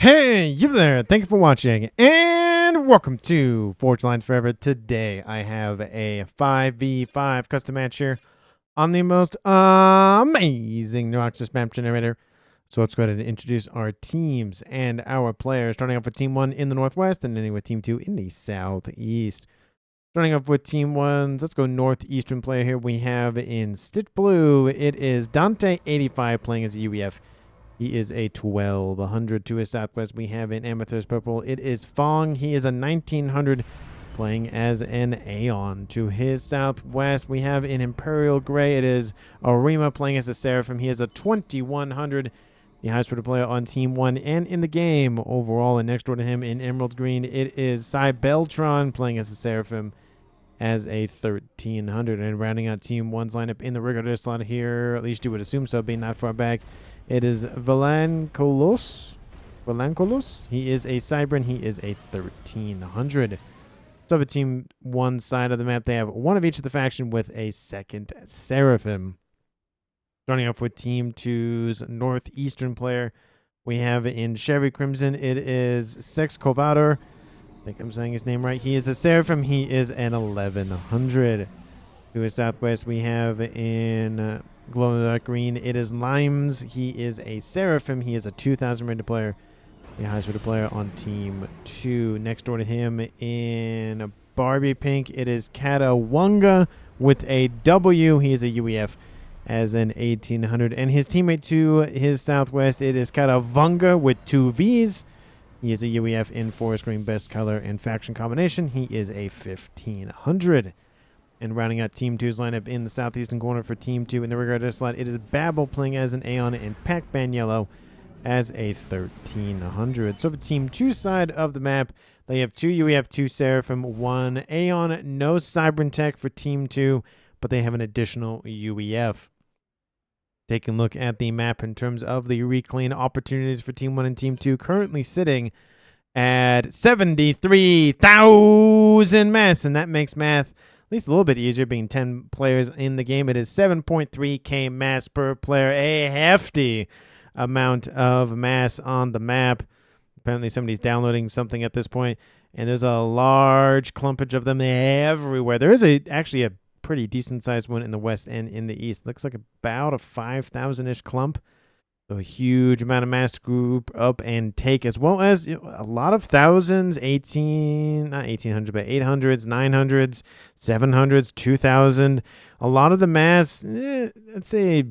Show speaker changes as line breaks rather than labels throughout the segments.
Hey, you there! Thank you for watching, and welcome to Forge Lines Forever. Today, I have a 5v5 custom match here on the most amazing Noxus map generator. So let's go ahead and introduce our teams and our players. Starting off with Team 1 in the Northwest, and ending with Team 2 in the Southeast. Starting off with Team 1, let's go Northeastern player here. We have in Stitch Blue, it is Dante85 playing as a UEF. He is a 1200 to his southwest. We have in Amethyst Purple, it is Fong. He is a 1900 playing as an Aeon. To his southwest, we have in Imperial Gray, it is Arima playing as a Seraphim. He is a 2100, the highest rated player on Team 1 and in the game overall. And next door to him in Emerald Green, it is Cybeltron playing as a Seraphim as a 1300. And rounding out Team 1's lineup in the regular slot here, at least you would assume so, being not far back, it is Valancolos. He is a Cybran. He is a 1300. So for Team 1 side of the map, they have one of each of the faction with a second Seraphim. Starting off with Team 2's Northeastern player, we have in Cherry Crimson, it is Sex Kovator. I think I'm saying his name right. He is a Seraphim. He is an 1100. To his southwest, we have in Glow in the Dark Green, it is Limes. He is a Seraphim. He is a 2000 rated player, the highest rated player on Team 2. Next door to him in Barbie Pink, it is Katawunga with a W. He is a UEF as an 1800. And his teammate to his southwest, it is Katawunga with 2 V's. He is a UEF in forest green, best color and faction combination. He is a 1500. And rounding out Team 2's lineup in the southeastern corner for Team 2 in the regarded slot, it is Babel playing as an Aeon and Pac-Man Yellow as a 1300. So for Team 2 side of the map, they have 2 UEF, 2 Seraphim, 1 Aeon, no Cybran Tech for Team 2, but they have an additional UEF. Taking a look at the map in terms of the reclaim opportunities for Team 1 and Team 2, currently sitting at 73,000 mass, and that makes math at least a little bit easier, being 10 players in the game. It is 7.3k mass per player, a hefty amount of mass on the map. Apparently somebody's downloading something at this point, and there's a large clumpage of them everywhere. There is actually a pretty decent sized one in the west and in the east. Looks like about a 5,000-ish clump. So a huge amount of mass to group up and take, as well as a lot of thousands, not 1800, but 800s, 900s, 700s, 2000. A lot of the mass, I'd say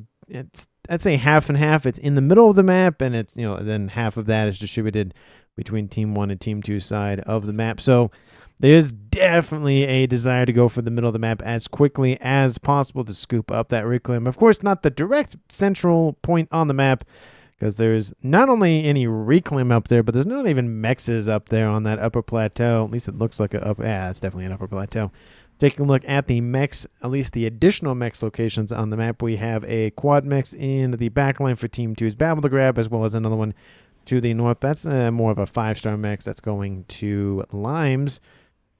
half and half. It's in the middle of the map, and it's, then half of that is distributed between Team 1 and Team 2 side of the map. So there's definitely a desire to go for the middle of the map as quickly as possible to scoop up that reclaim. Of course, not the direct central point on the map, because there's not only any reclaim up there, but there's not even mexes up there on that upper plateau. At least it looks like it's definitely an upper plateau. Taking a look at the mechs, at least the additional mechs locations on the map, we have a quad mechs in the backline for Team 2's Babel to grab, as well as another one to the north. That's more of a 5-star mech that's going to Limes.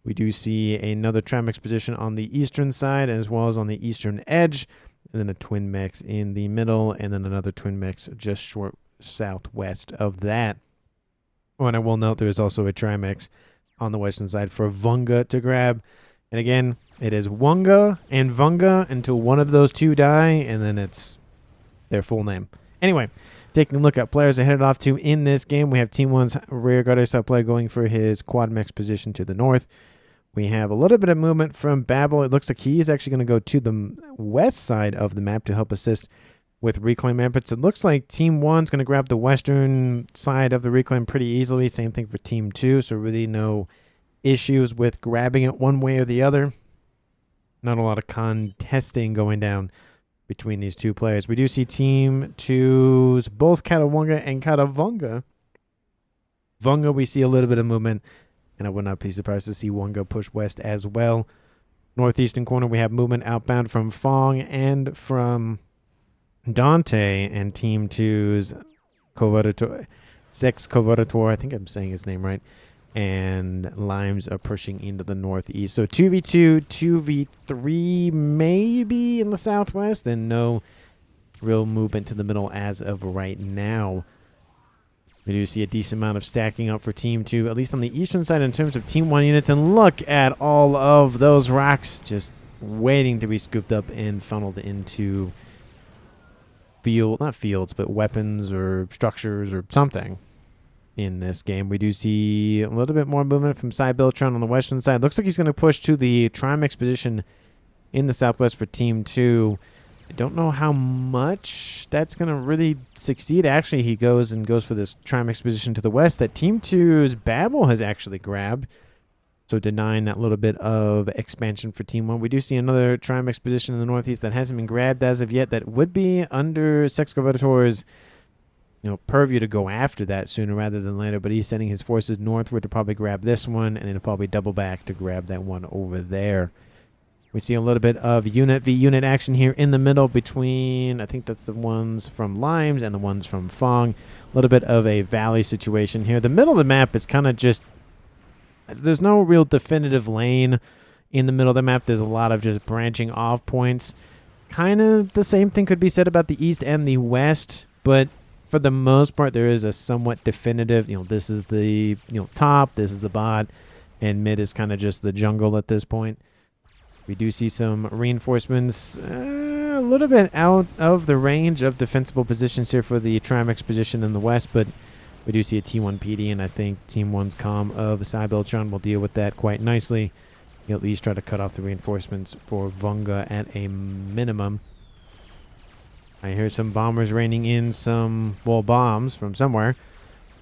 We do see another Trimex position on the eastern side, as well as on the eastern edge, and then a twin mech in the middle, and then another twin mech just short southwest of that. Oh, and I will note there is also a Trimex on the western side for Vunga to grab. And again, it is Wunga and Vunga until one of those two die, and then it's their full name. Anyway, taking a look at players I headed off to in this game, we have Team 1's rear guard side player going for his quad mech position to the north. We have a little bit of movement from Babel. It looks like he's actually going to go to the west side of the map to help assist with reclaim efforts. It looks like Team 1's going to grab the western side of the reclaim pretty easily. Same thing for Team 2, so really no issues with grabbing it one way or the other. Not a lot of contesting going down between these two players. We do see Team 2's both Katawunga and Katawunga. Vunga, we see a little bit of movement, and I would not be surprised to see Wunga push west as well. Northeastern corner, we have movement outbound from Fong and from Dante, and Team 2's Sex Kovator, I think I'm saying his name right, and Limes are pushing into the northeast. So 2v2, 2v3 maybe in the southwest, and no real movement to the middle as of right now. We do see a decent amount of stacking up for Team 2, at least on the eastern side in terms of Team 1 units. And look at all of those rocks just waiting to be scooped up and funneled into not fields, but weapons or structures or something in this game. We do see a little bit more movement from Cybeltron on the western side. Looks like he's going to push to the Trimex position in the southwest for Team 2. I don't know how much that's going to really succeed. Actually, he goes for this Trimex position to the west that Team 2's Babel has actually grabbed. So denying that little bit of expansion for Team 1. We do see another Trimex position in the northeast that hasn't been grabbed as of yet. That would be under Sexcovator's purview to go after that sooner rather than later. But he's sending his forces northward to probably grab this one, and then probably double back to grab that one over there. We see a little bit of unit v unit action here in the middle between, I think that's the ones from Limes and the ones from Fong. A little bit of a valley situation here. The middle of the map is kind of just, there's no real definitive lane in the middle of the map. There's a lot of just branching off points. Kind of the same thing could be said about the east and the west, but for the most part, there is a somewhat definitive, this is the top, this is the bot, and mid is kind of just the jungle at this point. We do see some reinforcements a little bit out of the range of defensible positions here for the Trimex position in the west, but we do see a T1 PD, and I think Team 1's comm of Cybeltron will deal with that quite nicely. He'll at least try to cut off the reinforcements for Vunga at a minimum. I hear some bombers raining in some, bombs from somewhere.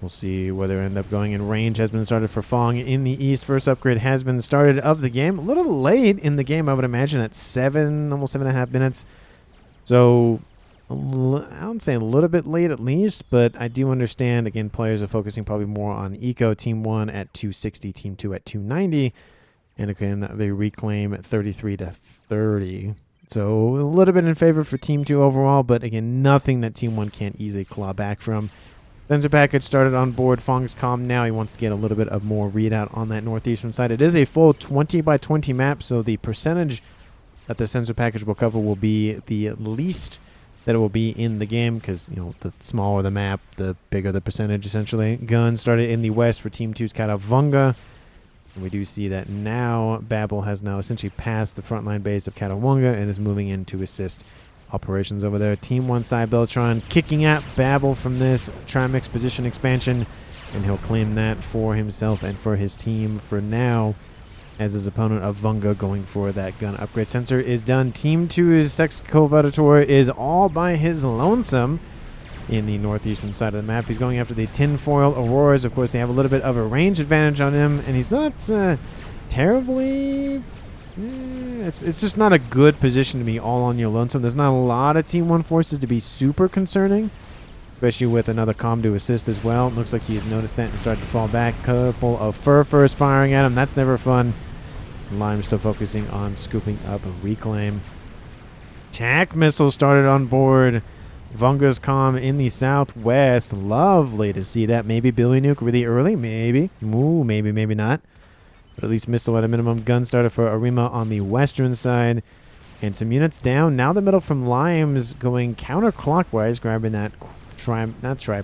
We'll see whether they end up going in range. Has been started for Fong in the east. First upgrade has been started of the game. A little late in the game, I would imagine, at almost 7.5 minutes. So, I would say a little bit late at least, but I do understand, again, players are focusing probably more on eco. Team 1 at 260, Team 2 at 290. And again, they reclaim 33 to 30. So, a little bit in favor for Team 2 overall, but again, nothing that Team 1 can't easily claw back from. Sensor package started on board. Fong's calm now. He wants to get a little bit of more readout on that northeastern side. It is a full 20 by 20 map, so the percentage that the sensor package will cover will be the least that it will be in the game, because the smaller the map, the bigger the percentage essentially. Gun started in the west for Team 2's Katawunga. And we do see that now Babel has now essentially passed the frontline base of Katawunga and is moving in to assist operations over there. Team 1 Cybeltron kicking at Babel from this Trimex position expansion, and he'll claim that for himself and for his team for now, as his opponent of Vunga going for that gun upgrade. Sensor is done. Team 2's Sexcovator is all by his lonesome in the northeastern side of the map. He's going after the tinfoil Auroras. Of course, they have a little bit of a range advantage on him, and he's not terribly... It's just not a good position to be all on your lonesome. There's not a lot of Team 1 forces to be super concerning, especially with another comm to assist as well. Looks like he's noticed that and started to fall back. Couple of Furfurs firing at him. That's never fun. Lime still focusing on scooping up a reclaim. Attack missile started on board. Vunga's comm in the southwest. Lovely to see that. Maybe Billy Nuke really early. Maybe. Ooh, maybe not. But at least missile at a minimum. Gun starter for Arima on the western side. And some units down. Now the middle from Limes going counterclockwise, grabbing that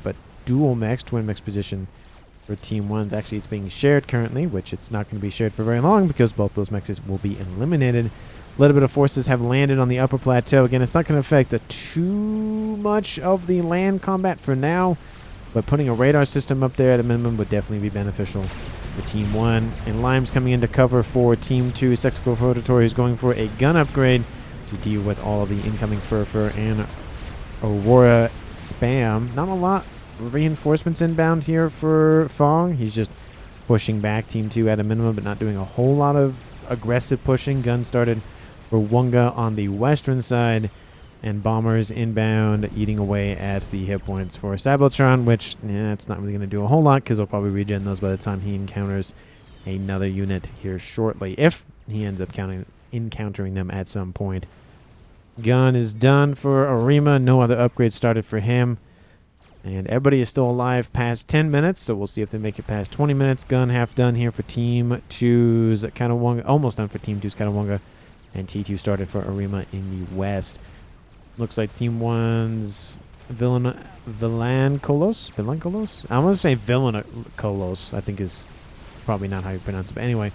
but dual mech, twin mech position for Team 1. Actually, it's being shared currently, which it's not going to be shared for very long because both those mechs will be eliminated. A little bit of forces have landed on the upper plateau. Again, it's not going to affect too much of the land combat for now, but putting a radar system up there at a minimum would definitely be beneficial for Team 1. And Lime's coming into cover for Team 2. Sexcovator is going for a gun upgrade to deal with all of the incoming Furfur and Aurora spam. Not a lot of reinforcements inbound here for Fong. He's just pushing back Team 2 at a minimum, but not doing a whole lot of aggressive pushing. Gun started for Wunga on the western side, and bombers inbound, eating away at the hit points for Cybeltron, which it's not really going to do a whole lot because he'll probably regen those by the time he encounters another unit here shortly, if he ends up encountering them at some point. Gun is done for Arima. No other upgrades started for him. And everybody is still alive past 10 minutes, so we'll see if they make it past 20 minutes. Gun half done here for Team 2's Katawunga. Almost done for Team 2's Katawunga. And T2 started for Arima in the west. Looks like Team 1's Villancolos? I want to say Villancolos, I think is probably not how you pronounce it. But anyway,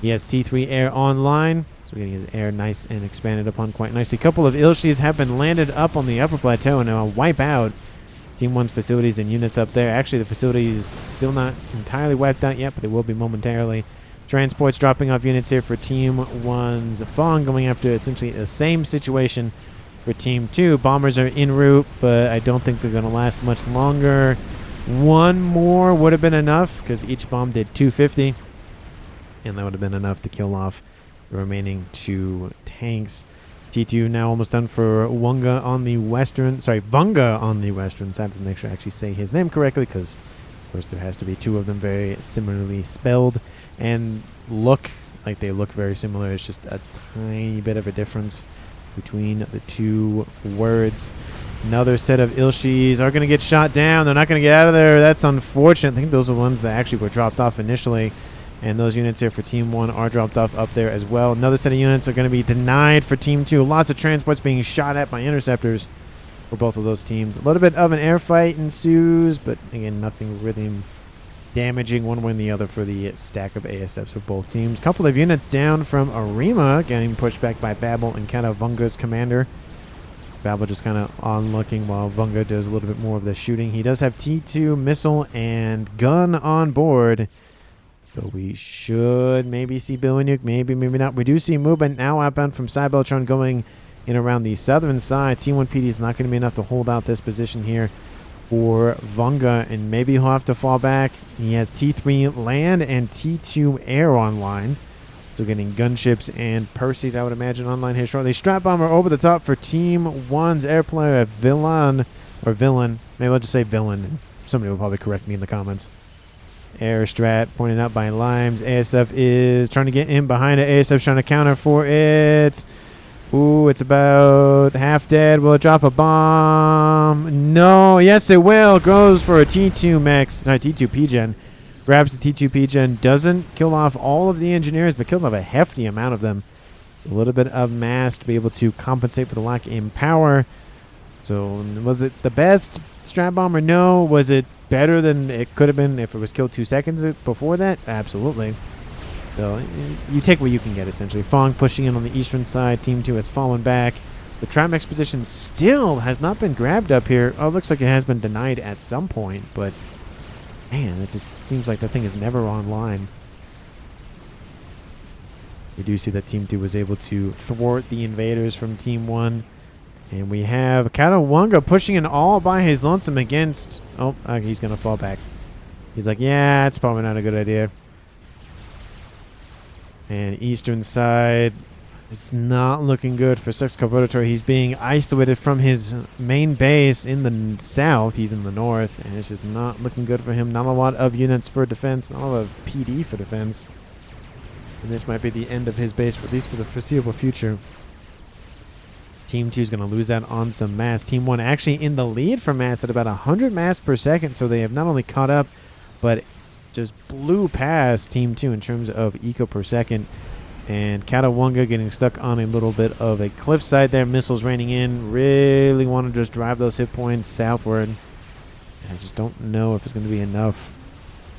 he has T3 air online. So we're getting his air nice and expanded upon quite nicely. A couple of Ilshis have been landed up on the upper plateau and now wipe out Team 1's facilities and units up there. Actually, the facility is still not entirely wiped out yet, but they will be momentarily. Transports dropping off units here for Team 1's Fong, going after essentially the same situation for Team 2. Bombers are en route, but I don't think they're going to last much longer. One more would have been enough because each bomb did 250, and that would have been enough to kill off the remaining 2 tanks. T2 now almost done for Vunga on the western. Sorry, Vunga on the western side. I have to make sure I actually say his name correctly because, of course, there has to be 2 of them very similarly spelled and look like they look very similar. It's just a tiny bit of a difference between the 2 words. Another set of Ilshis are going to get shot down. They're not going to get out of there. That's unfortunate. I think those are the ones that actually were dropped off initially. And those units here for Team 1 are dropped off up there as well. Another set of units are going to be denied for Team 2. Lots of transports being shot at by interceptors for both of those teams. A little bit of an air fight ensues, but again, nothing really damaging one way or the other for the stack of ASFs for both teams. A couple of units down from Arima getting pushed back by Babel and kind of Vunga's commander. Babel just kind of on looking while Vunga does a little bit more of the shooting. He does have T2 missile and gun on board. So we should maybe see Billy Nuke, maybe not. We do see movement now outbound from Cybeltron going in around the southern side. T1 PD is not going to be enough to hold out this position here for Vunga, and maybe he'll have to fall back. He has T3 land and T2 air online. So getting gunships and Percy's, I would imagine, online here shortly. Strap bomber over the top for Team 1's air player, Villain. Maybe I'll just say Villain. Somebody will probably correct me in the comments. Air strat pointed out by Limes. ASF is trying to get in behind it. ASF's trying to counter for it. Ooh, it's about half dead. Will it drop a bomb? No. Yes, it will. Goes for a T2 max. Sorry, T2 PGen. Grabs the T2 PGen. Doesn't kill off all of the engineers, but kills off a hefty amount of them. A little bit of mass to be able to compensate for the lack in power. So, was it the best strat bomber? No. Was it better than it could have been if it was killed 2 seconds before that? Absolutely. So you take what you can get, essentially. Fong pushing in on the eastern side. Team 2 has fallen back. The Trimax position still has not been grabbed up here. Oh, it looks like it has been denied at some point, but man, it just seems like that thing is never online. We do see that Team 2 was able to thwart the invaders from Team 1. And we have Katawanga pushing in all by his lonesome against... Oh, he's going to fall back. He's like, yeah, it's probably not a good idea. And eastern side, it's not looking good for Sex Carbonator. He's being isolated from his main base in the south. He's in the north, and it's just not looking good for him. Not a lot of units for defense, not a lot of PD for defense. And this might be the end of his base, at least for the foreseeable future. Team 2 is going to lose out on some mass. Team 1 actually in the lead for mass at about 100 mass per second, so they have not only caught up, but just blew past Team 2 in terms of eco per second. And Katawanga getting stuck on a little bit of a cliffside there. Missiles raining in. Really want to just drive those hit points southward. And I just don't know if it's going to be enough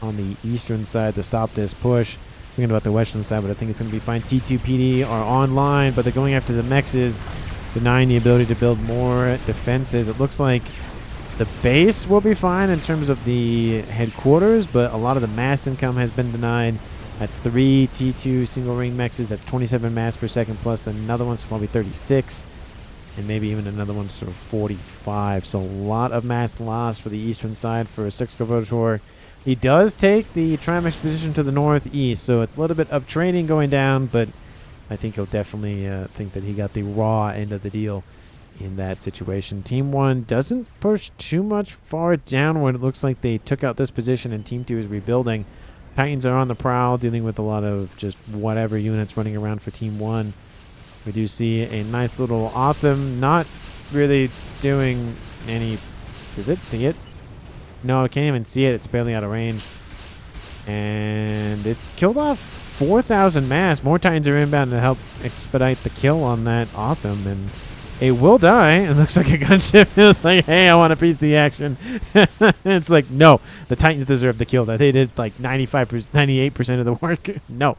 on the eastern side to stop this push. Thinking about the western side, but I think it's going to be fine. T2 PD are online, but they're going after the mexes, denying the ability to build more defenses. It looks like the base will be fine in terms of the headquarters, but a lot of the mass income has been denied. That's 3 T2 single ring mexes. That's 27 mass per second, plus another one's probably 36, and maybe even another one's sort of 45. So a lot of mass loss for the eastern side for Six Carbonator. He does take the Trimax position to the northeast, so it's a little bit of trading going down, but I think he'll definitely think that he got the raw end of the deal in that situation. Team 1 doesn't push too much far downward. It looks like they took out this position, and Team 2 is rebuilding. Titans are on the prowl, dealing with a lot of just whatever units running around for Team 1. We do see a nice little Otham, not really doing any... Does it see it? No, I can't even see it. It's barely out of range. And it's killed off 4,000 mass. More Titans are inbound to help expedite the kill on that Otham. And It will die. It looks like a gunship. It's like, hey, I want a piece of the action. It's like, no, the Titans deserve the kill. That they did like 95%, 98% of the work. No.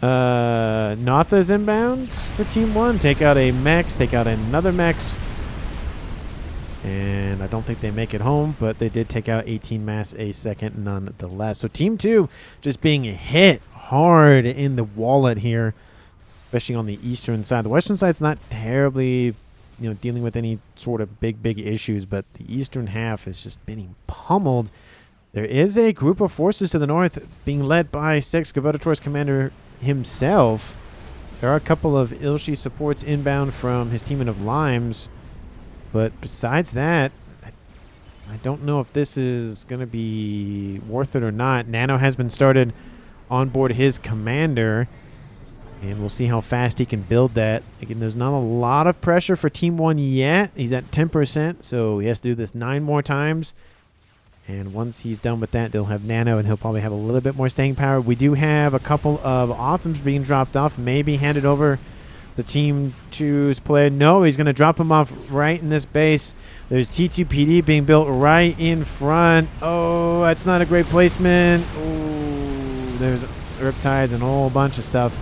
Notha's inbound for Team 1. Take out a Mex. Take out another Mex. And I don't think they make it home, but they did take out 18 mass a second nonetheless. So Team 2 just being hit hard in the wallet here, especially on the eastern side. The western side's not terribly, dealing with any sort of big issues, but the eastern half is just being pummeled. There is a group of forces to the north being led by Excavator's commander himself. There are a couple of Ilshi supports inbound from his team of Limes, but besides that, I don't know if this is going to be worth it or not. Nano has been started on board his commander, and we'll see how fast he can build that. Again, there's not a lot of pressure for Team 1 yet. He's at 10%, so he has to do this 9 more times. And once he's done with that, they'll have Nano, and he'll probably have a little bit more staying power. We do have a couple of Autumns being dropped off, maybe handed over to Team 2's player. No, he's going to drop him off right in this base. There's T2PD being built right in front. Oh, that's not a great placement. Oh, there's Riptides and a whole bunch of stuff.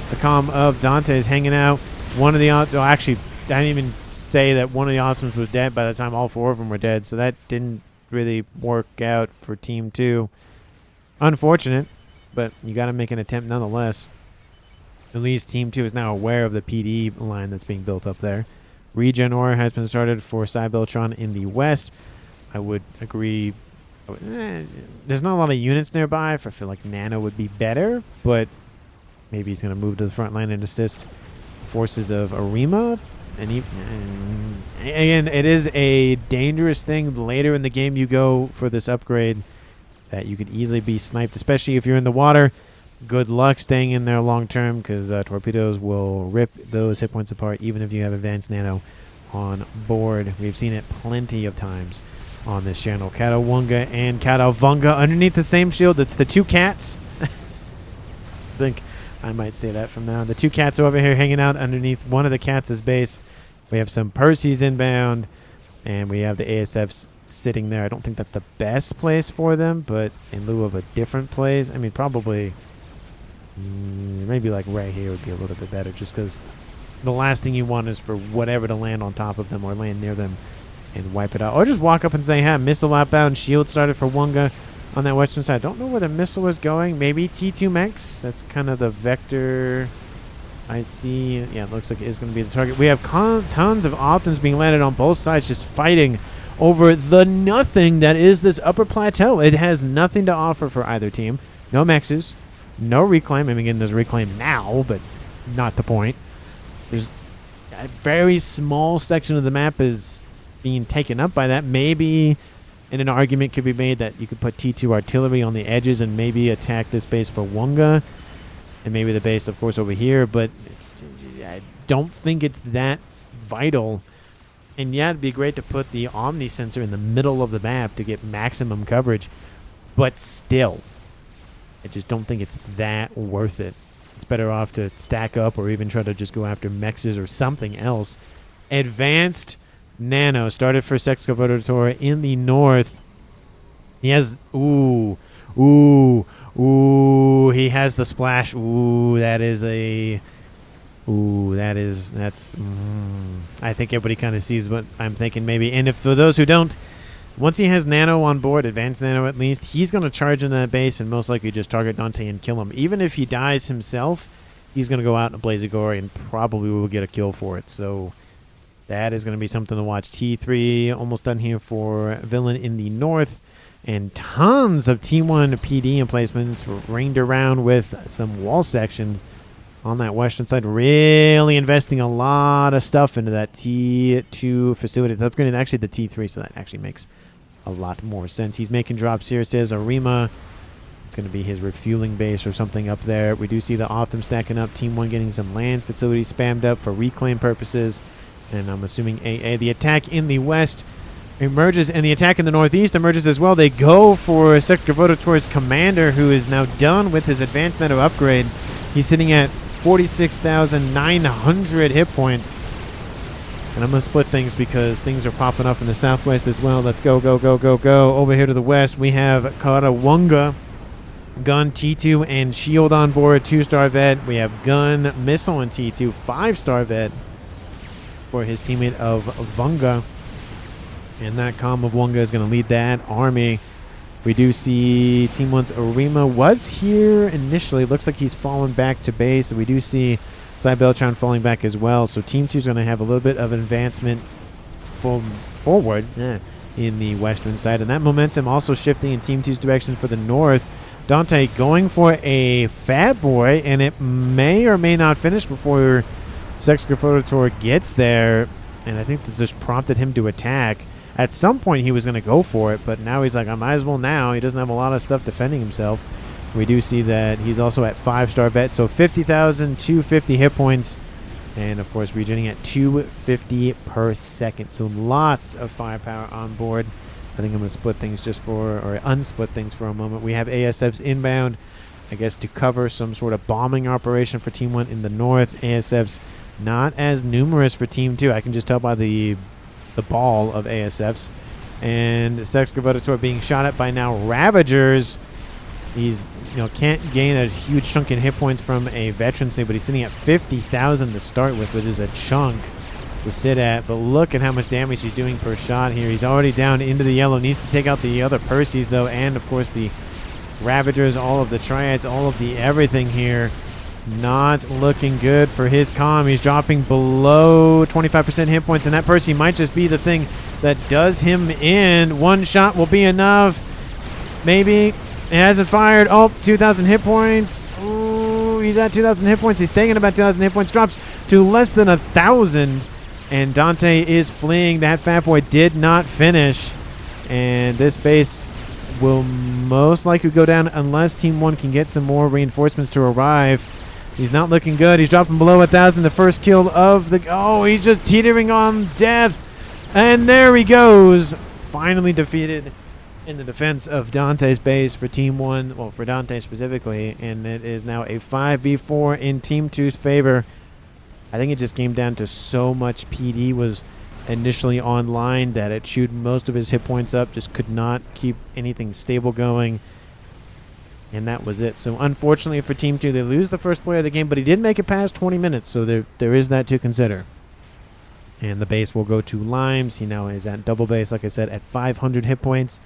The comm of Dante is hanging out. One of the actually, I didn't even say that one of the Optimus was dead by the time all 4 of them were dead, so that didn't really work out for Team 2. Unfortunate, but you got to make an attempt nonetheless. At least Team 2 is now aware of the PD line that's being built up there. Regen Ore has been started for Cybeltron in the west. I would agree. There's not a lot of units nearby. I feel like Nano would be better, but maybe he's going to move to the front line and assist the forces of Arima. And again, it is a dangerous thing later in the game you go for this upgrade that you could easily be sniped, especially if you're in the water. Good luck staying in there long term, because torpedoes will rip those hit points apart even if you have advanced Nano on board. We've seen it plenty of times on this channel. Katawunga and Katawunga underneath the same shield. It's the 2 cats. I think I might say that from now on. The 2 cats over here hanging out underneath one of the cats' base. We have some Percy's inbound, and we have the ASFs sitting there. I don't think that's the best place for them, but in lieu of a different place, I mean, probably maybe like right here would be a little bit better, just because the last thing you want is for whatever to land on top of them or land near them and wipe it out. Or just walk up and say, hey, missile outbound, shield started for Wunga on that western side. I don't know where the missile is going. Maybe T2 Mex. That's kind of the vector I see. Yeah, it looks like it is going to be the target. We have tons of Optims being landed on both sides, just fighting over the nothing that is this upper plateau. It has nothing to offer for either team. No Mexes, no reclaim. I mean, again, there's reclaim now, but not the point. There's a very small section of the map is being taken up by that. Maybe in an argument could be made that you could put T2 artillery on the edges and maybe attack this base for Wunga. And maybe the base, of course, over here. But I don't think it's that vital. And yeah, it'd be great to put the Omni sensor in the middle of the map to get maximum coverage. But still, I just don't think it's that worth it. It's better off to stack up or even try to just go after Mexes or something else. Advanced Nano started for Excavator in the north. He has... Ooh, he has the splash. That's... I think everybody kind of sees what I'm thinking maybe. And if for those who don't, once he has Nano on board, advanced Nano at least, he's going to charge in that base and most likely just target Dante and kill him. Even if he dies himself, he's going to go out in a blaze of glory and probably will get a kill for it. So that is going to be something to watch. T3 almost done here for Villain in the north. And tons of T1 PD emplacements ringed around with some wall sections on that western side. Really investing a lot of stuff into that T2 facility. It's upgrading actually the T3, so that actually makes a lot more sense. He's making drops here. It says Arima. It's going to be his refueling base or something up there. We do see the Optim stacking up. Team 1 getting some land facilities spammed up for reclaim purposes. And I'm assuming AA. The attack in the west emerges, and the attack in the northeast emerges as well. They go for Excavator's commander, who is now done with his advanced Nano upgrade. He's sitting at 46,900 hit points. And I'm going to split things because things are popping up in the southwest as well. Let's go, go, go, go, go. Over here to the west, we have Karawunga, Gun, T2, and Shield on board, 2-star vet. We have Gun, Missile, and T2, 5-star vet for his teammate of Vunga. And that comm of Wunga is going to lead that army. We do see Team 1's Arima was here initially. Looks like he's fallen back to base. We do see Cybeltron falling back as well. So Team 2 is going to have a little bit of advancement forward in the western side. And that momentum also shifting in Team 2's direction for the north. Dante going for a Fat Boy, and it may or may not finish before Sexcrofotator gets there. And I think this just prompted him to attack. At some point, he was going to go for it, but now he's like, I might as well now. He doesn't have a lot of stuff defending himself. We do see that he's also at 5-star vet, so 50,000, 250 hit points, and of course, regenerating at 250 per second. So lots of firepower on board. I think I'm going to split things just for, or unsplit things for a moment. We have ASFs inbound, I guess, to cover some sort of bombing operation for Team 1 in the north. ASFs not as numerous for Team 2. I can just tell by the ball of ASFs. And Sexcrofotator being shot at by now Ravagers. He's, can't gain a huge chunk in hit points from a veterancy, but he's sitting at 50,000 to start with, which is a chunk to sit at. But look at how much damage he's doing per shot here. He's already down into the yellow. Needs to take out the other Perseus, though, and, of course, the Ravagers, all of the Triads, all of the everything here. Not looking good for his comm. He's dropping below 25% hit points, and that Perseus might just be the thing that does him in. One shot will be enough. Maybe. It hasn't fired. Oh, 2,000 hit points. Ooh, he's at 2,000 hit points. He's staying at about 2,000 hit points. Drops to less than 1,000. And Dante is fleeing. That Fat Boy did not finish. And this base will most likely go down unless Team 1 can get some more reinforcements to arrive. He's not looking good. He's dropping below 1,000. The first kill of the... Oh, he's just teetering on death. And there he goes. Finally defeated in the defense of Dante's base for Team 1. Well, for Dante specifically. And it is now a 5v4 in Team 2's favor. I think it just came down to so much PD was initially online that it chewed most of his hit points up. Just could not keep anything stable going. And that was it. So unfortunately for Team 2, they lose the first player of the game, but he did make it past 20 minutes, so there is that to consider. And the base will go to Limes. He now is at double base, like I said, at 500 hit points.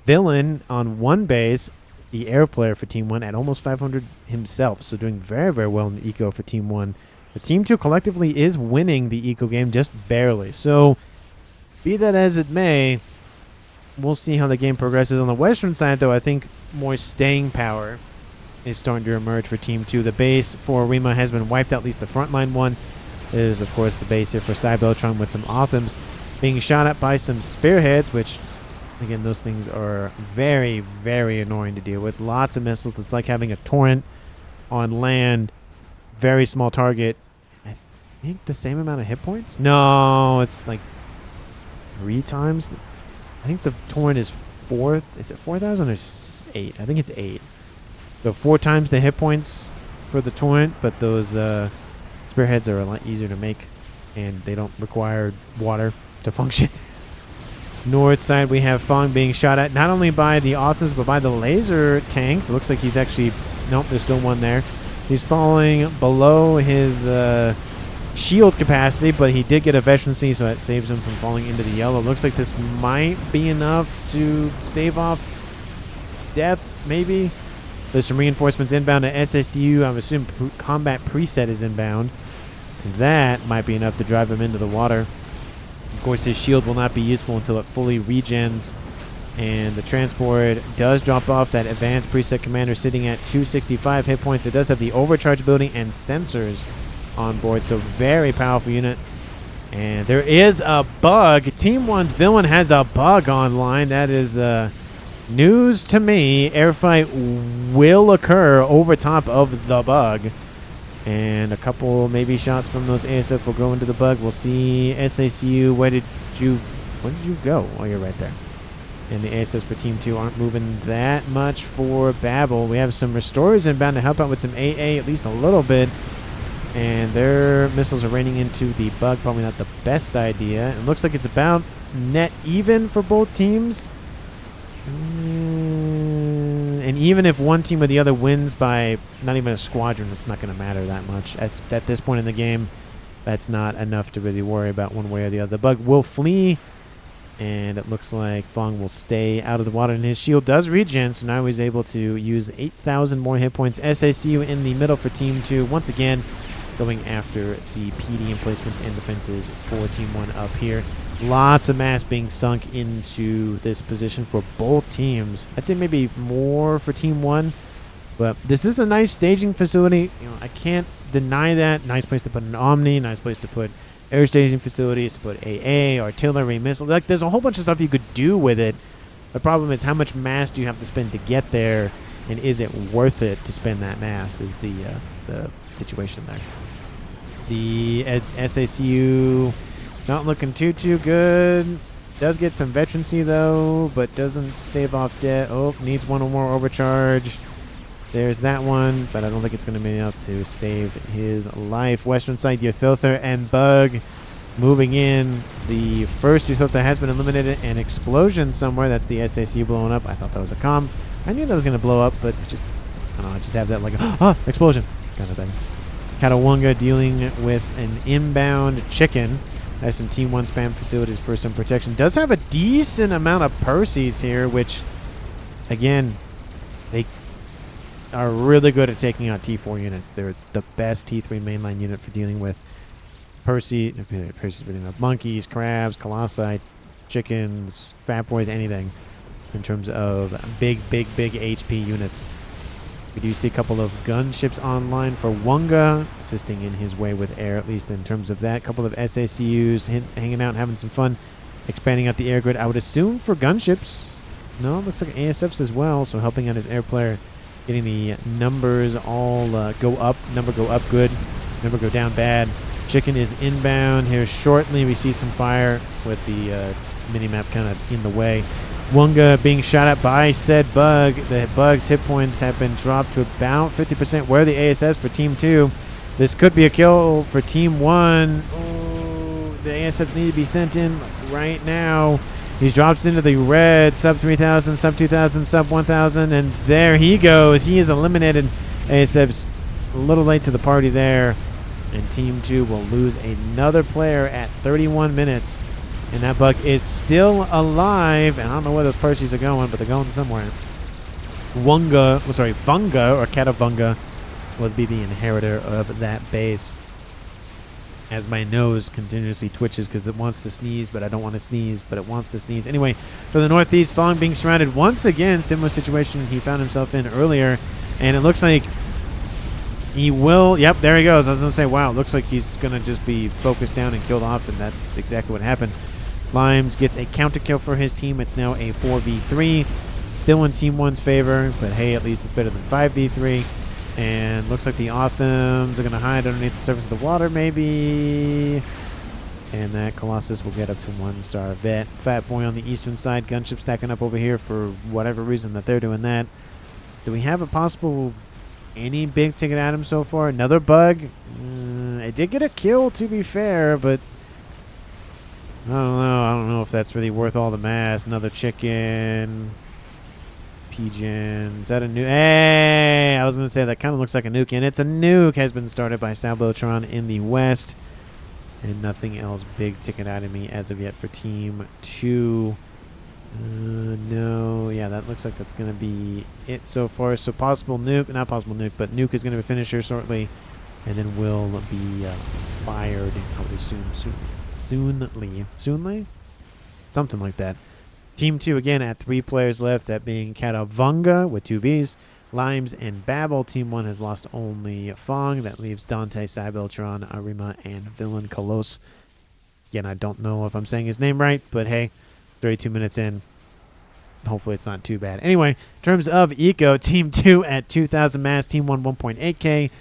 Villain on one base, the air player for Team 1, at almost 500 himself, so doing very, very well in the eco for Team 1. But Team 2 collectively is winning the eco game just barely. So be that as it may, we'll see how the game progresses. On the western side, though, I think more staying power is starting to emerge for Team 2. The base for Arima has been wiped out, at least the frontline one. There's, of course, the base here for Cybeltron with some Othams being shot at by some Spearheads, which, again, those things are very, very annoying to deal with. Lots of missiles. It's like having a torrent on land. Very small target. I think the same amount of hit points? No, it's like 3 times. I think the torrent is 4. Is it 4,000 or 8? I think it's 8. So 4 times the hit points for the torrent, but those spearheads are a lot easier to make, and they don't require water to function. North side, we have Fong being shot at not only by the Authors, but by the laser tanks. It looks like he's actually... Nope, there's still one there. He's falling below his shield capacity, but he did get a veterancy, so that saves him from falling into the yellow. Looks like this might be enough to stave off death, maybe. There's some reinforcements inbound to SSU. I'm assuming combat preset is inbound. That might be enough to drive him into the water. Of course, his shield will not be useful until it fully regens. And the transport does drop off. That advanced preset commander sitting at 265 hit points. It does have the overcharge ability and sensors on board, so very powerful unit. And there is a bug. Team 1's villain has a bug online. That is news to me. Airfight will occur over top of the bug. And a couple maybe shots from those ASF will go into the bug. We'll see SACU. Where did you go? Oh, you're right there. And the ASFs for Team 2 aren't moving that much for Babel. We have some restorers inbound to help out with some AA, at least a little bit. And their missiles are raining into the bug. Probably not the best idea. It looks like it's about net even for both teams. And even if one team or the other wins by not even a squadron, it's not going to matter that much. At this point in the game, that's not enough to really worry about one way or the other. The bug will flee. And it looks like Fong will stay out of the water, and his shield does regen, so now he's able to use 8,000 more hit points. SACU in the middle for Team 2, once again going after the PD emplacements and defenses for Team 1 up here. Lots of mass being sunk into this position for both teams. I'd say maybe more for Team 1, but this is a nice staging facility. You know, I can't deny that. Nice place to put an Omni, nice place to put air staging facilities, to put AA, artillery, missile. Like, there's a whole bunch of stuff you could do with it. The problem is how much mass do you have to spend to get there, and is it worth it to spend that mass is the situation there. The SACU not looking too good. Does get some veterancy, though, but doesn't stave off debt. Oh, needs one or more overcharge. There's that one, but I don't think it's going to be enough to save his life. Western side, Yothother and Bug moving in. The first Yothother has been eliminated. An explosion somewhere. That's the SACU blowing up. I thought that was a comm. I knew that was going to blow up, but just, I don't know, I just have that like, explosion kind of thing. Katawunga dealing with an inbound chicken. Has some Team 1 spam facilities for some protection. Does have a decent amount of Percy's here, which, again, they are really good at taking out T4 units. They're the best T3 mainline unit for dealing with Percy's dealing with monkeys, crabs, colossi, chickens, fat boys, anything in terms of big HP units. We do see a couple of gunships online for Wunga, assisting in his way with air, at least in terms of that. A couple of SACUs hanging out, having some fun, expanding out the air grid. I would assume for gunships. No, it looks like ASFs as well, so helping out his air player. Getting the numbers all go up. Number go up good. Number go down bad. Chicken is inbound. Here shortly we see some fire with the mini-map kind of in the way. Wunga being shot at by said Bug. The Bug's hit points have been dropped to about 50%. Where the ASS for Team 2. This could be a kill for Team 1. Oh, the ASFs need to be sent in right now. He drops into the red, sub 3,000, sub 2,000, sub 1,000, and there he goes. He is eliminated. ASF's a little late to the party there, and Team 2 will lose another player at 31 minutes, and that Bug is still alive, and I don't know where those Percy's are going, but they're going somewhere. Vunga, or Katavunga would be the inheritor of that base. As my nose continuously twitches because it wants to sneeze, but I don't want to sneeze, but it wants to sneeze. Anyway, to the northeast, Fong being surrounded once again. Similar situation he found himself in earlier. And it looks like he will. Yep, there he goes. I was going to say, wow, it looks like he's going to just be focused down and killed off, and that's exactly what happened. Limes gets a counter kill for his team. It's now a 4v3. Still in Team 1's favor, but hey, at least it's better than 5v3. And looks like the Othams are going to hide underneath the surface of the water, maybe. And that Colossus will get up to 1-star vet. Fat Boy on the eastern side. Gunship stacking up over here for whatever reason that they're doing that. Do we have a possible any big ticket item so far? Another Bug. It did get a kill, to be fair, but I don't know. I don't know if that's really worth all the mass. Another chicken. Pigeon. Is that a nuke? Hey! I was going to say that kind of looks like a nuke, and it's a nuke. Has been started by Sabotron in the west. And nothing else big ticket item-y as of yet for Team 2. No. Yeah, that looks like that's going to be it so far. So possible nuke. Not possible nuke, but nuke is going to be finished here shortly. And then will be fired probably soonly? Something like that. Team 2 again at 3 players left, that being Katavunga with 2 Vs, Limes, and Babel. Team 1 has lost only Fong. That leaves Dante, Cybeltron, Arima, and Villain Kolos. Again, I don't know if I'm saying his name right, but hey, 32 minutes in. Hopefully it's not too bad. Anyway, in terms of eco, Team 2 at 2,000 mass, Team 1 1.8k,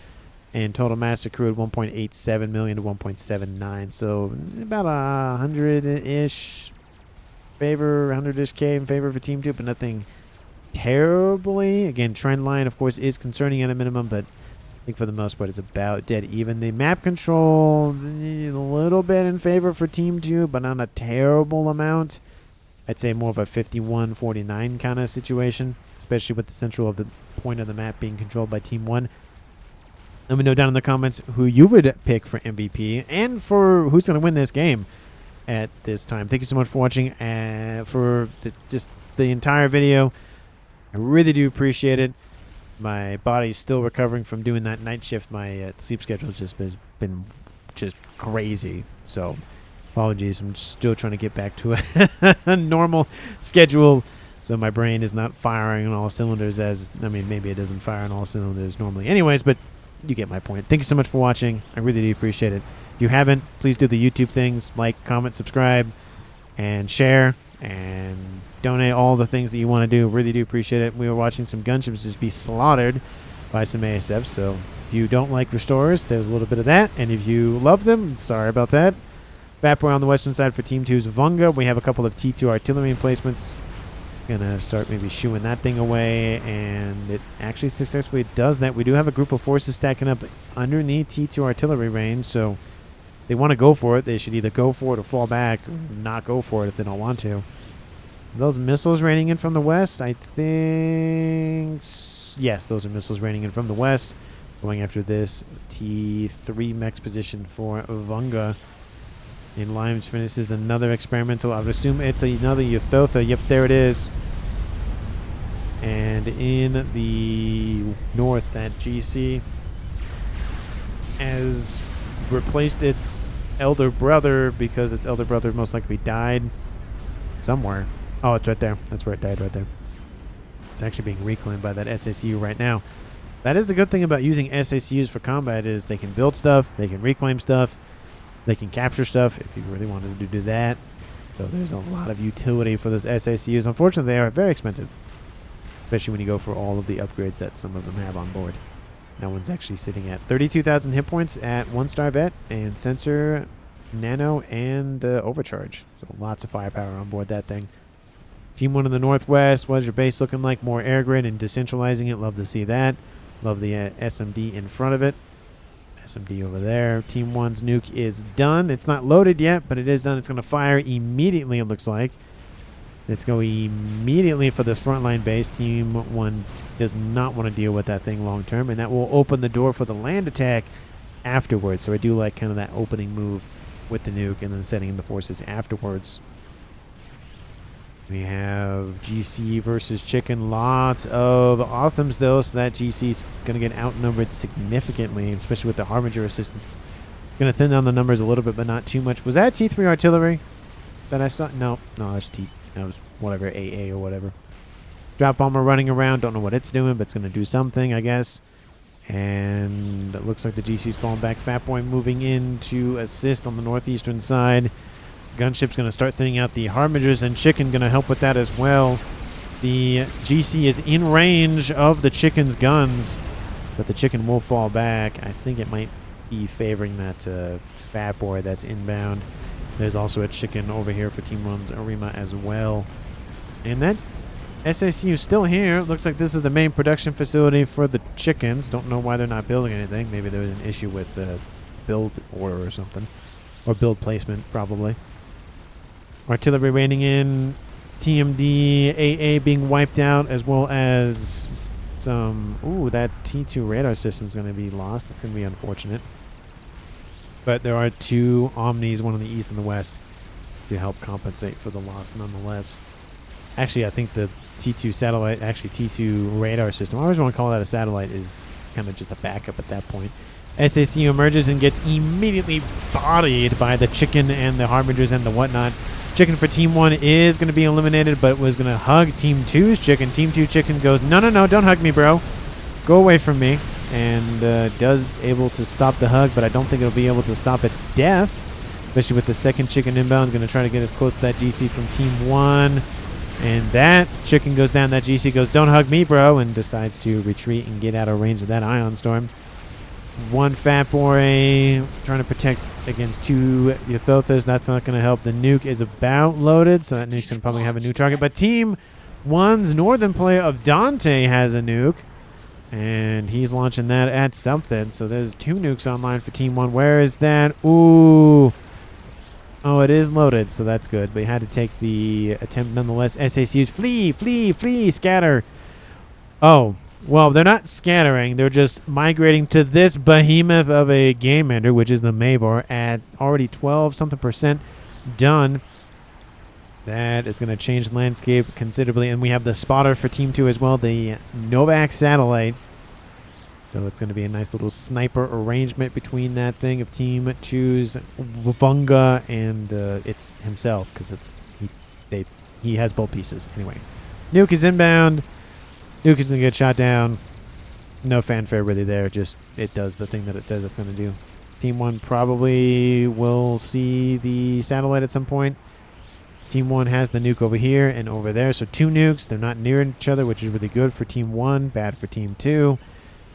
and total mass accrued 1.87 million to 1.79. So about 100-ish. 100-ish K in favor for Team 2, but nothing terribly. Again, trend line, of course, is concerning at a minimum, but I think for the most part it's about dead even. The map control, a little bit in favor for Team 2, but not a terrible amount. I'd say more of a 51-49 kind of situation, especially with the central of the point of the map being controlled by Team 1. Let me know down in the comments who you would pick for MVP and for who's going to win this game at this time. Thank you so much for watching, for just the entire video. I really do appreciate it. My body's still recovering from doing that night shift. My sleep schedule has been just crazy. So apologies. I'm still trying to get back to a normal schedule, so my brain is not firing on all cylinders maybe it doesn't fire on all cylinders normally. Anyways, but you get my point. Thank you so much for watching. I really do appreciate it. If you haven't, please do the YouTube things. Like, comment, subscribe, and share, and donate all the things that you want to do. Really do appreciate it. We were watching some gunships just be slaughtered by some ASFs, so if you don't like restorers, there's a little bit of that, and if you love them, sorry about that. FAF boy on the western side for Team 2's Vunga. We have a couple of T2 artillery emplacements. Gonna start maybe shooing that thing away, and it actually successfully does that. We do have a group of forces stacking up underneath T2 artillery range, so they want to go for it. They should either go for it or fall back, or not go for it if they don't want to. Those missiles raining in from the west, I think... Yes, those are missiles raining in from the west. Going after this T3 mech's position for Vunga. In Limes finishes another experimental. I would assume it's another Euthotha. Yep, there it is. And in the north, that GC has replaced its elder brother because its elder brother most likely died somewhere. Oh, it's right there. That's where it died, right there. It's actually being reclaimed by that SACU right now. That is the good thing about using SACUs for combat, is they can build stuff, they can reclaim stuff, they can capture stuff if you really wanted to do that. So there's a lot of utility for those SACUs. Unfortunately, they are very expensive, especially when you go for all of the upgrades that some of them have on board. That one's actually sitting at 32,000 hit points at 1-star vet and sensor, nano, and overcharge. So lots of firepower on board that thing. Team 1 in the northwest, what is your base looking like? More air grid and decentralizing it. Love to see that. Love the SMD in front of it. SMD over there. Team 1's nuke is done. It's not loaded yet, but it is done. It's going to fire immediately, it looks like. Let's go immediately for this frontline base. Team 1 does not want to deal with that thing long term, and that will open the door for the land attack afterwards. So I do like kind of that opening move with the nuke and then setting the forces afterwards. We have GC versus Chicken. Lots of Authams, though, so that GC's going to get outnumbered significantly, especially with the Harbinger assistance. Going to thin down the numbers a little bit, but not too much. Was that T3 artillery that I saw? No, that's that was whatever, AA or whatever. Drop bomber running around. Don't know what it's doing, but it's going to do something, I guess. And it looks like the GC's falling back. Fat Boy moving in to assist on the northeastern side. Gunship's going to start thinning out the Harbingers, and Chicken going to help with that as well. The GC is in range of the Chicken's guns, but the Chicken will fall back. I think it might be favoring that Fat Boy that's inbound. There's also a Chicken over here for Team 1's Arima as well. And that SACU is still here. Looks like this is the main production facility for the Chickens. Don't know why they're not building anything. Maybe there was an issue with build order or something. Or build placement, probably. Artillery raining in, TMD, AA being wiped out, as well as some... Ooh, that T2 radar system is going to be lost. That's going to be unfortunate. But there are two Omnis, one on the east and the west, to help compensate for the loss nonetheless. Actually, I think the T2 satellite, actually T2 radar system, I always want to call that a satellite, is kind of just a backup at that point. SACU emerges and gets immediately bodied by the Chicken and the Harbingers and the whatnot. Chicken for Team 1 is going to be eliminated, but was going to hug Team 2's Chicken. Team 2 Chicken goes, no, don't hug me, bro. Go away from me. And does able to stop the hug, but I don't think it'll be able to stop its death, especially with the second Chicken inbound. Going to try to get as close to that GC from Team 1. And that Chicken goes down. That GC goes, don't hug me, bro, and decides to retreat and get out of range of that Ion Storm. One Fat Boy trying to protect against two Yothothas. That's not going to help. The nuke is about loaded, so that nuke's going to probably have a new target. But Team 1's northern player of Dante has a nuke. And he's launching that at something. So there's 2 nukes online for Team 1. Where is that? Ooh. Oh, it is loaded, so that's good. But he had to take the attempt nonetheless. SACUs, flee, flee, flee, scatter. Oh, well, they're not scattering. They're just migrating to this behemoth of a game ender, which is the Mavor, at already 12-something% done. That is going to change the landscape considerably. And we have the spotter for Team 2 as well, the Novak satellite. So it's going to be a nice little sniper arrangement between that thing of Team 2's Vunga and it's himself, because he has both pieces. Anyway, Nuke is inbound. Nuke is going to get shot down. No fanfare really there. Just it does the thing that it says it's going to do. Team 1 probably will see the satellite at some point. Team 1 has the nuke over here and over there. So 2 nukes. They're not near each other, which is really good for Team 1, bad for Team 2.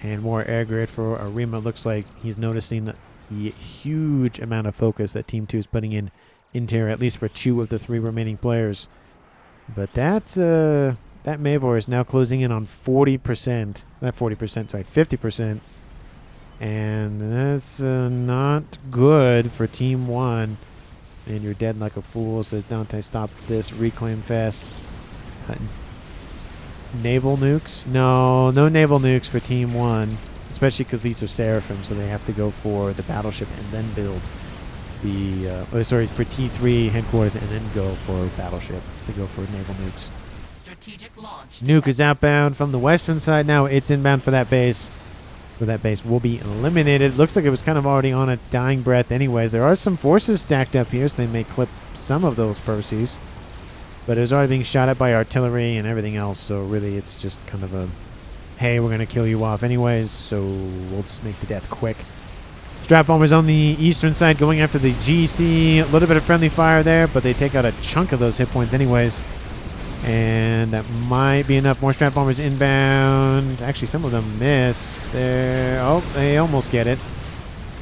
And more air grid for Arima. Looks like he's noticing the huge amount of focus that Team 2 is putting into here, at least for 2 of the 3 remaining players. But that Mavor is now closing in on 40%. Not 40%, sorry, 50%. And that's not good for Team 1. And you're dead like a fool, so Dante stop this reclaim fast. Naval nukes? No naval nukes for Team 1. Especially because these are Seraphim, so they have to go for the battleship and then build the... for T3 headquarters and then go for battleship. To go for naval nukes.
Strategic launch.
Nuke is outbound from the western side now. It's inbound for that base. But that base will be eliminated. Looks like it was kind of already on its dying breath anyways. There are some forces stacked up here, so they may clip some of those Perseus. But it was already being shot at by artillery and everything else, so really it's just kind of a, hey, we're going to kill you off anyways, so we'll just make the death quick. Strap bombers on the eastern side going after the GC. A little bit of friendly fire there, but they take out a chunk of those hit points anyways. And that might be enough. More strap bombers inbound. Actually, some of them miss. Oh, they almost get it.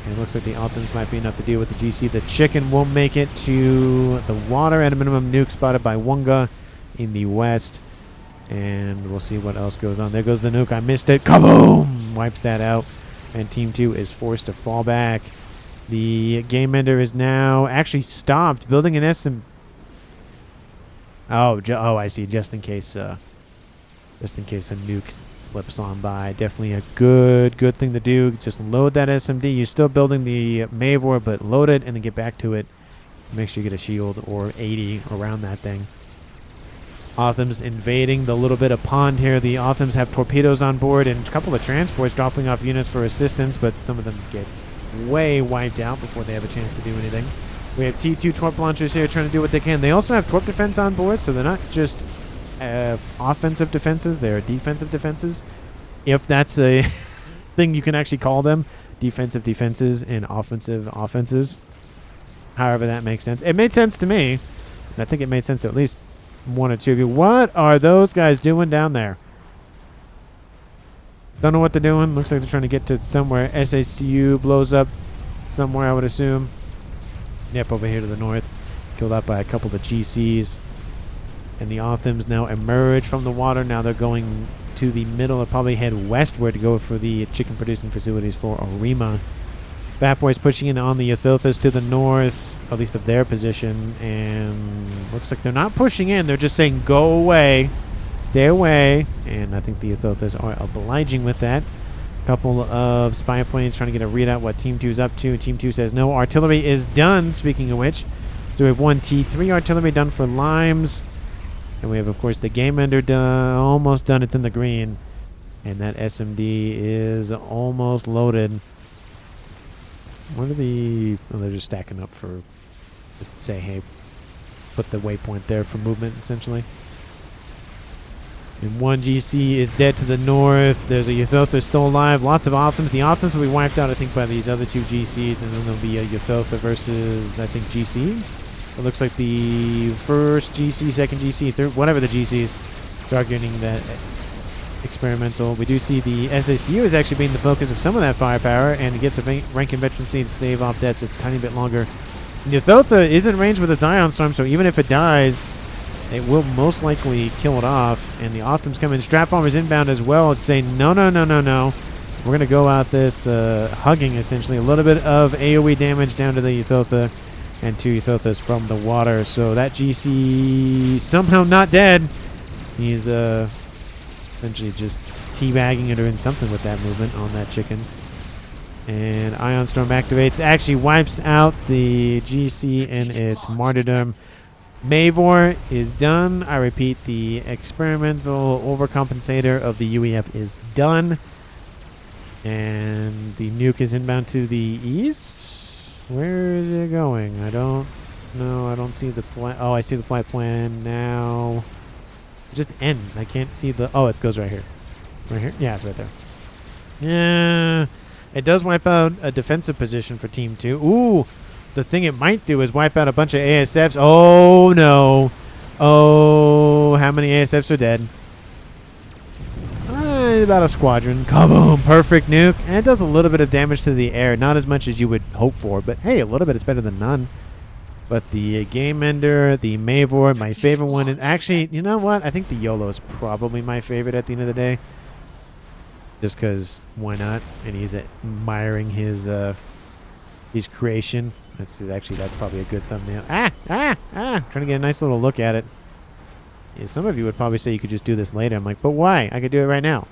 And it looks like the Althans might be enough to deal with the GC. The chicken will make it to the water at a minimum. Nuke spotted by Wunga in the west. And we'll see what else goes on. There goes the nuke. I missed it. Kaboom! Wipes that out. And Team 2 is forced to fall back. The game ender is now actually stopped building an SM. Oh, I see. Just in case a nuke slips on by. Definitely a good thing to do. Just load that SMD. You're still building the Mavor, but load it and then get back to it. Make sure you get a shield or 80 around that thing. Othams invading the little bit of pond here. The Othams have torpedoes on board and a couple of transports dropping off units for assistance, but some of them get way wiped out before they have a chance to do anything. We have T2 torp launchers here trying to do what they can. They also have torp defense on board, so they're not just offensive defenses. They're defensive defenses. If that's a thing you can actually call them. Defensive defenses and offensive offenses. However that makes sense. It made sense to me. And I think it made sense to at least 1 or 2 of you. What are those guys doing down there? Don't know what they're doing. Looks like they're trying to get to somewhere. SACU blows up somewhere, I would assume. Yep, over here to the north. Killed out by a couple of GCs. And the Othams now emerge from the water. Now they're going to the middle. They'll probably head westward to go for the chicken producing facilities for Arima. Fat Boys pushing in on the Yothothas to the north, at least of their position. And looks like they're not pushing in. They're just saying, go away. Stay away. And I think the Yothothas are obliging with that. Couple of spy planes trying to get a readout what Team 2 is up to. Team 2 says no. Artillery is done, speaking of which. So we have 1 T3 artillery done for Limes. And we have, of course, the game ender done, almost done. It's in the green. And that SMD is almost loaded. What are the... Oh, they're just stacking up for... Just say, hey, put the waypoint there for movement, essentially. And 1 GC is dead to the north. There's a Yothoth still alive. Lots of Othams. The Othams will be wiped out, I think, by these other 2 GCs. And then there'll be a Yothoth versus, I think, GC. It looks like the first GC, second GC, third, whatever the GCs, targeting that experimental. We do see the SACU is actually being the focus of some of that firepower. And it gets a rank and veterancy to save off that just a tiny bit longer. Yothoth is in range with its Ion Storm, so even if it dies... It will most likely kill it off, and the Optim's coming. Strap Bomber's inbound as well. It's saying, no, no, no, no, no. We're going to go out this hugging, essentially. A little bit of AoE damage down to the Euthotha, and 2 Euthothas from the water. So that GC somehow not dead. He's essentially just teabagging or doing something with that movement on that chicken. And Ion Storm activates. Actually wipes out the GC and its martyrdom. Mavor is done. I repeat, the experimental overcompensator of the UEF is done. And the nuke is inbound to the east. Where is it going? I don't know. I don't see the flight. Oh, I see the flight plan now. It just ends. I can't see the... Oh, it goes right here. Right here? Yeah, it's right there. Yeah. It does wipe out a defensive position for Team 2. Ooh. The thing it might do is wipe out a bunch of ASFs. Oh, no. Oh, how many ASFs are dead? About a squadron. Kaboom. Perfect nuke. And it does a little bit of damage to the air. Not as much as you would hope for. But, hey, a little bit is better than none. But the Game Ender, the Mavor, my favorite one. And actually, you know what? I think the YOLO is probably my favorite at the end of the day. Just because, why not? And he's admiring his creation. That's probably a good thumbnail. Trying to get a nice little look at it. Yeah, some of you would probably say you could just do this later. I'm like, but why? I could do it right now.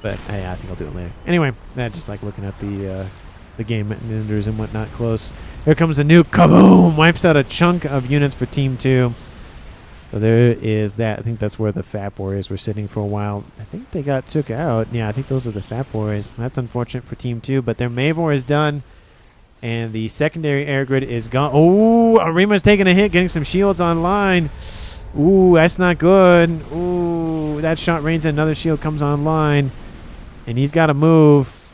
But hey, I think I'll do it later. Anyway, I just like looking at the game enders and whatnot close. Here comes the nuke. Kaboom! Wipes out a chunk of units for Team 2. So there is that. I think that's where the FAP Warriors were sitting for a while. I think they got took out. Yeah, I think those are the FAP Warriors. That's unfortunate for Team 2, but their Mavor is done. And the secondary air grid is gone. Oh, Arima's taking a hit, getting some shields online. Ooh, that's not good. Ooh, that shot rains. Another shield comes online. And he's got to move.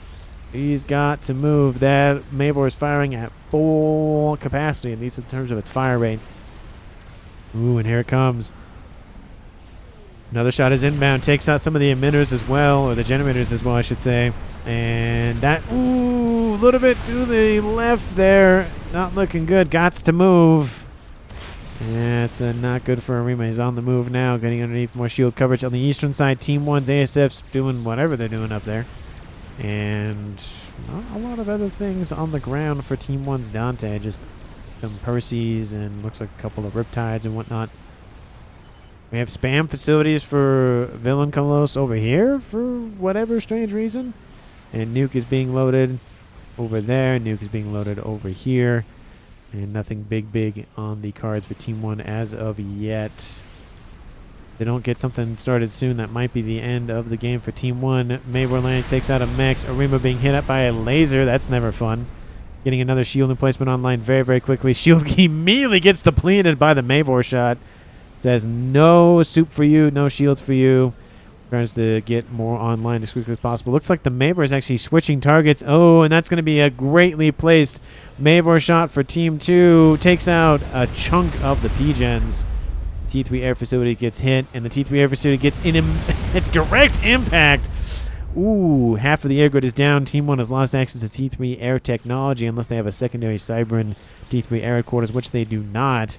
He's got to move. That Mavor is firing at full capacity, at least in terms of its fire rate. Ooh, and here it comes. Another shot is inbound. Takes out some of the emitters as well, or the generators as well, I should say. And that, ooh, a little bit to the left there. Not looking good. Gots to move. Yeah, it's not good for Arima. He's on the move now, getting underneath more shield coverage. On the eastern side, Team 1's ASF's doing whatever they're doing up there. And not a lot of other things on the ground for Team 1's Dante. Just some Perseus and looks like a couple of Riptides and whatnot. We have spam facilities for Villain Kolos over here for whatever strange reason. And Nuke is being loaded over there. Nuke is being loaded over here. And nothing big on the cards for Team 1 as of yet. If they don't get something started soon, that might be the end of the game for Team 1. Mavor Lands takes out a Mex. Arima being hit up by a laser. That's never fun. Getting another shield emplacement online very quickly. Shield immediately gets depleted by the Mavor shot. Says no soup for you, no shields for you. Tries to get more online as quickly as possible. Looks like the Mavor is actually switching targets. Oh, and that's going to be a greatly placed Mavor shot for Team 2. Takes out a chunk of the P-Gens. T3 air facility gets hit, and the T3 air facility gets in a direct impact. Ooh, half of the air grid is down. Team 1 has lost access to T3 air technology unless they have a secondary Cybran T3 air headquarters, which they do not.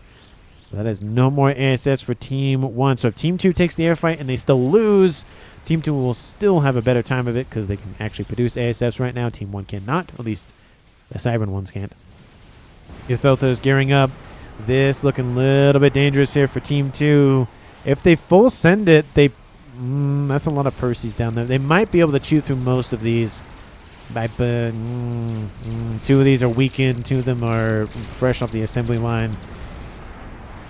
That is no more ASFs for Team 1. So if Team 2 takes the air fight and they still lose, Team 2 will still have a better time of it because they can actually produce ASFs right now. Team 1 cannot. At least the Cybran ones can't. Euthotha is gearing up. This looking a little bit dangerous here for Team 2. If they full send it, they... that's a lot of Perseus down there. They might be able to chew through most of these. But 2 of these are weakened. 2 of them are fresh off the assembly line.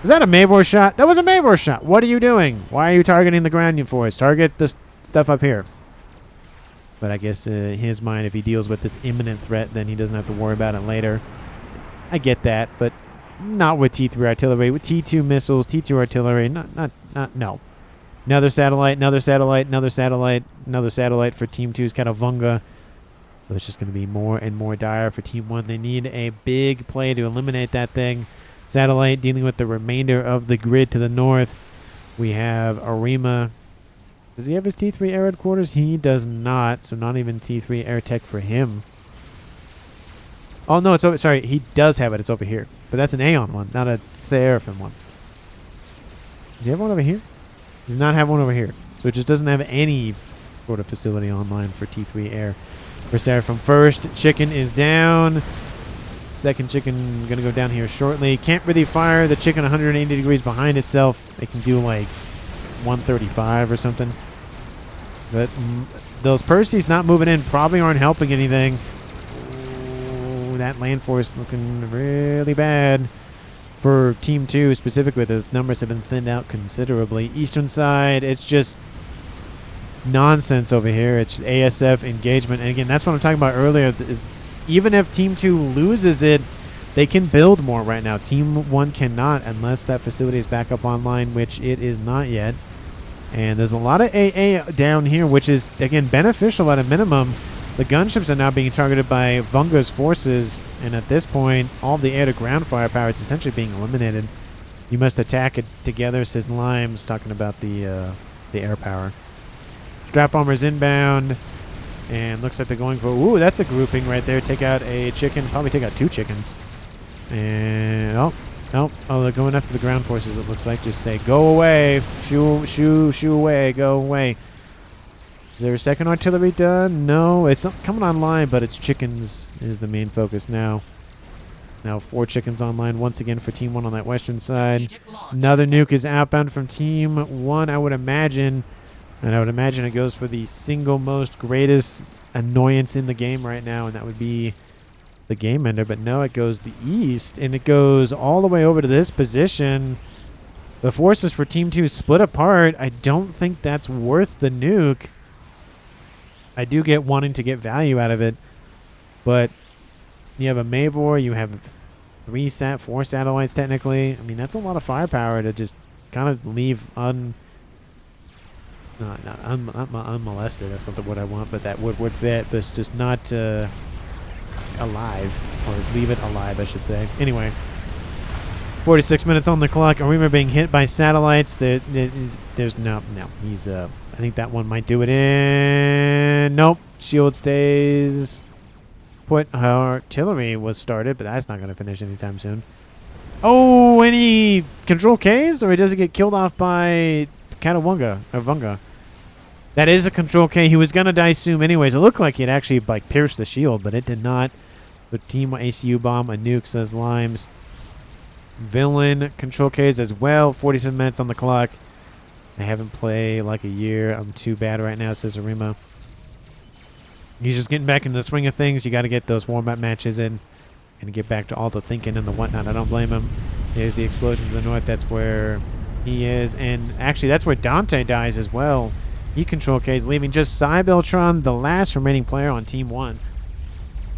Was that a Mavor shot? That was a Mavor shot. What are you doing? Why are you targeting the ground, you force? Target this stuff up here. But I guess in his mind, if he deals with this imminent threat, then he doesn't have to worry about it later. I get that, but not with T3 artillery. With T2 missiles, T2 artillery, no. Another satellite, another satellite, another satellite, another satellite for Team 2's Katavunga. So it's just going to be more and more dire for Team 1. They need a big play to eliminate that thing. Satellite dealing with the remainder of the grid to the north. We have Arima. Does he have his T3 air headquarters? He does not, so not even T3 air tech for him. Oh, no, it's over. Sorry, he does have it. It's over here. But that's an Aeon one, not a Seraphim one. Does he have one over here? Does not have one over here. So it just doesn't have any sort of facility online for T3 air. For Seraphim, first chicken is down. Second chicken going to go down here shortly. Can't really fire the chicken 180 degrees behind itself. They can do like 135 or something. But those Percy's not moving in probably aren't helping anything. Ooh, that land force looking really bad for Team 2 specifically. The numbers have been thinned out considerably. Eastern side, it's just nonsense over here. It's ASF engagement. And again, that's what I'm talking about earlier. Is even if Team 2 loses it, they can build more right now. Team 1 cannot unless that facility is back up online, which it is not yet. And there's a lot of AA down here, which is, again, beneficial at a minimum. The gunships are now being targeted by Vunga's forces, and at this point, all the air-to-ground firepower is essentially being eliminated. You must attack it together, says Limes, talking about the air power. Strap bombers inbound, and looks like they're going for... Ooh, that's a grouping right there. Take out a chicken, probably take out 2 chickens. And... Oh, they're going after the ground forces, it looks like. Just say, go away. Shoo away. Go away. Is there a second artillery done? No, it's not coming online, but it's chickens is the main focus now. Now 4 chickens online once again for Team 1 on that western side. Another nuke is outbound from Team 1, I would imagine. And I would imagine it goes for the single most greatest annoyance in the game right now, and that would be the game ender. But no, it goes to east, and it goes all the way over to this position. The forces for Team 2 split apart. I don't think that's worth the nuke. I do get wanting to get value out of it, but you have a Mavor, you have 4 satellites technically. I mean, that's a lot of firepower to just kind of leave unmolested. That's not the word I want, but that would fit, but it's just not alive, or leave it alive, I should say. Anyway, 46 minutes on the clock. Arima being hit by satellites. There's no. He's I think that one might do it in. Nope. Shield stays put. Artillery was started, but that's not going to finish anytime soon. Oh, any control Ks, or does it get killed off by Katawunga or Vunga? That is a control K. He was going to die soon anyways. It looked like it actually like pierced the shield, but it did not. The Team ACU bomb, a nuke, says Limes. Villain control Ks as well. 47 minutes on the clock. I haven't played like a year. I'm too bad right now, says Arima. He's just getting back into the swing of things. You got to get those warm-up matches in and get back to all the thinking and the whatnot. I don't blame him. There's the explosion to the north. That's where he is. And actually, that's where Dante dies as well. He control Ks, leaving just Cybeltron, the last remaining player on Team 1.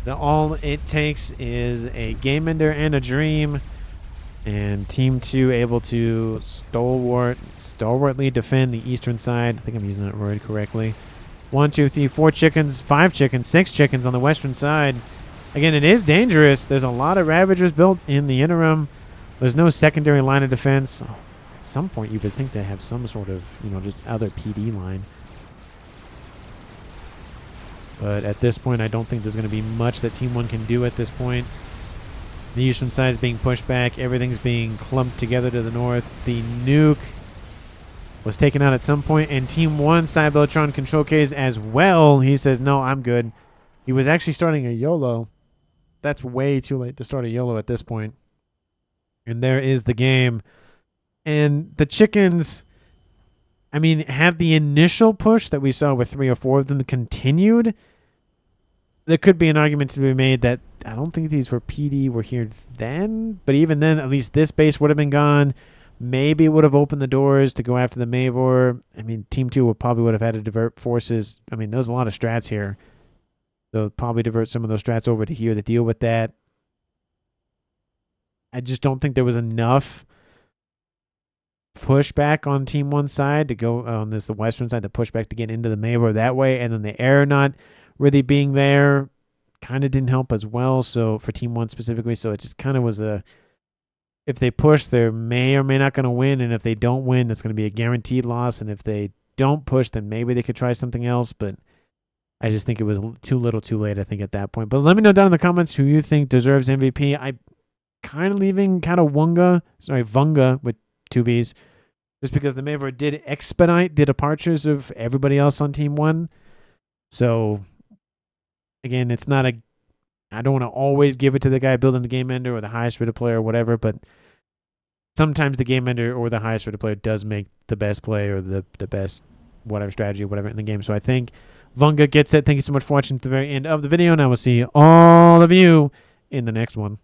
All it takes is a game ender and a dream. And Team 2 able to stalwartly defend the eastern side. I think I'm using that word correctly. 1, 2, 3, 4 chickens, 5 chickens, 6 chickens on the western side. Again, it is dangerous. There's a lot of Ravagers built in the interim. There's no secondary line of defense. At some point, you would think they have some sort of, just other PD line. But at this point, I don't think there's going to be much that Team 1 can do at this point. The eastern side is being pushed back. Everything's being clumped together to the north. The nuke was taken out at some point, and Team 1 Cybeltron control Ks as well. He says, no, I'm good. He was actually starting a YOLO. That's way too late to start a YOLO at this point. And there is the game. And the chickens, I mean, have the initial push that we saw with 3 or 4 of them continued. There could be an argument to be made that I don't think these were PD were here then, but even then, at least this base would have been gone. Maybe it would have opened the doors to go after the Mavor. I mean, Team 2 probably would have had to divert forces. I mean, there's a lot of strats here. So probably divert some of those strats over to here to deal with that. I just don't think there was enough pushback on Team 1 side to go on the western side to push back to get into the Mavor that way. And then the air not really being there kind of didn't help as well. So for Team 1 specifically, so it just kind of was a, if they push, they may or may not going to win. And if they don't win, it's going to be a guaranteed loss. And if they don't push, then maybe they could try something else. But I just think it was too little too late, I think, at that point. But let me know down in the comments who you think deserves MVP. I kind of leaving Vunga with 2 Vs. just because the Mavor did expedite the departures of everybody else on Team 1. So, again, it's not a... I don't want to always give it to the guy building the game ender or the highest rated player or whatever, but sometimes the game ender or the highest rated player does make the best play or the best whatever strategy, whatever in the game. So I think Vunga gets it. Thank you so much for watching to the very end of the video, and I will see all of you in the next one.